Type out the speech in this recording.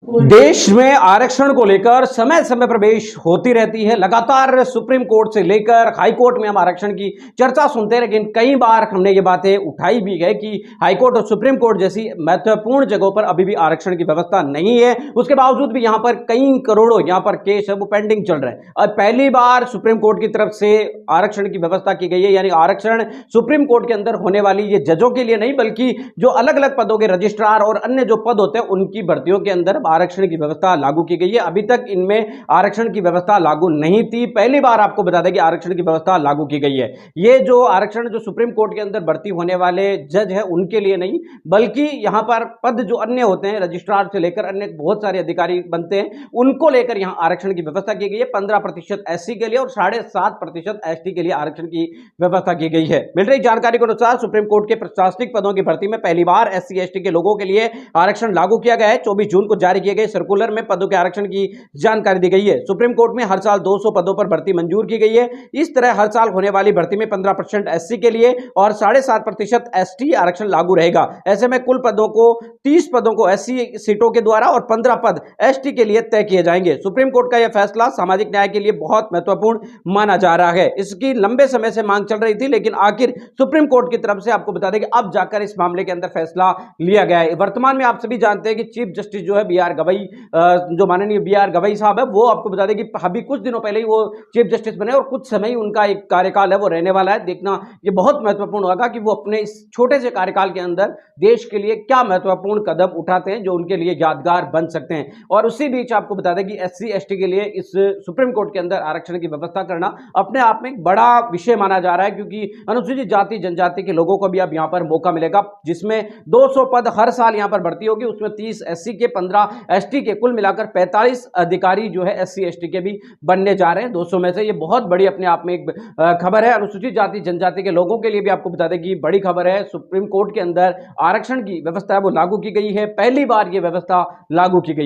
देश में आरक्षण को लेकर समय समय पर पेश होती रहती है। लगातार सुप्रीम कोर्ट से लेकर हाई कोर्ट में हम आरक्षण की चर्चा सुनते हैं, लेकिन कई बार हमने ये बातें उठाई भी है कि हाई कोर्ट और सुप्रीम कोर्ट जैसी महत्वपूर्ण जगहों पर अभी भी आरक्षण की व्यवस्था नहीं है। उसके बावजूद भी यहां पर कई करोड़ों यहां पर केस है वो पेंडिंग चल रहे हैं। और पहली बार सुप्रीम कोर्ट की तरफ से आरक्षण की व्यवस्था की गई है, यानी आरक्षण सुप्रीम कोर्ट के अंदर होने वाली ये जजों के लिए नहीं, बल्कि जो अलग अलग पदों के रजिस्ट्रार और अन्य जो पद होते हैं उनकी भर्तियों के अंदर आरक्षण की व्यवस्था लागू की गई है। अभी तक इनमें आरक्षण की व्यवस्था लागू नहीं थी, पहली बार आपको बता दें कि आरक्षण की व्यवस्था लागू की गई है। ये जो आरक्षण जो सुप्रीम कोर्ट के अंदर भर्ती होने वाले जज है उनके लिए नहीं, बल्कि यहां पर पद जो अन्य होते हैं रजिस्ट्रार से लेकर अन्य बहुत सारे अधिकारी बनते हैं, उनको लेकर यहां आरक्षण की व्यवस्था की गई है। 15% एससी के लिए और 7.5% एसटी के लिए आरक्षण की व्यवस्था की गई है। मिल रही जानकारी के अनुसार सुप्रीम कोर्ट के प्रशासनिक पदों की भर्ती में पहली बार एससी एसटी के लोगों के लिए आरक्षण लागू किया गया है। 24 जून को जारी किए गए सर्कुलर में पदों के आरक्षण की जानकारी दी गई है। सुप्रीम कोर्ट में हर साल 200 पदों पर भर्ती मंजूर की गई है। इस तरह हर साल होने वाली भर्ती में 15% एससी के लिए और 7.5% एसटी आरक्षण लागू रहेगा। ऐसे में कुल पदों को 30 पदों को एससी सीटों के द्वारा और 15 पद एसटी के लिए तय किए जाएंगे। सुप्रीम कोर्ट का यह फैसला सामाजिक न्याय के लिए बहुत महत्वपूर्ण माना जा रहा है। इसकी लंबे समय से मांग चल रही थी, लेकिन आखिर सुप्रीम कोर्ट की तरफ से आपको बता दें कि अब जाकर इस मामले के अंदर फैसला लिया गया है। वर्तमान में आप सभी जानते हैं कि चीफ जस्टिस जो है बीआर गवई, जो माननीय बीआर गवई साहब है, वो आपको बता दें कि अभी कुछ दिनों पहले ही वो चीफ जस्टिस बने और कुछ समय ही उनका एक कार्यकाल है वो रहने वाला है। देखना ये बहुत महत्वपूर्ण होगा कि वो अपने इस छोटे से कार्यकाल के अंदर देश के लिए क्या महत्वपूर्ण कदम उठाते हैं जो उनके लिए यादगार बन सकते हैं। और उसी बीच आपको बता दें कि एससी एसटी के लिए इस सुप्रीम कोर्ट के अंदर आरक्षण की व्यवस्था करना अपने आप में एक बड़ा विषय माना जा रहा है, क्योंकि अनुसूचित जाति जनजाति के लोगों को भी अब यहां पर मौका मिलेगा, जिसमें 200 पद हर साल यहां पर भर्ती होगी। उसमें 30 एससी के, 15 एसटी के, कुल मिलाकर 45 अधिकारी जो है एससी एसटी के भी बनने जा रहे हैं 200 में से। ये बहुत बड़ी अपने आप में एक खबर है। अनुसूचित जाति जनजाति के लोगों के लिए भी आपको बता दें कि बड़ी खबर है। सुप्रीम कोर्ट के अंदर आरक्षण की व्यवस्था है वो लागू की गई है। पहली बार ये व्यवस्था लागू की गई।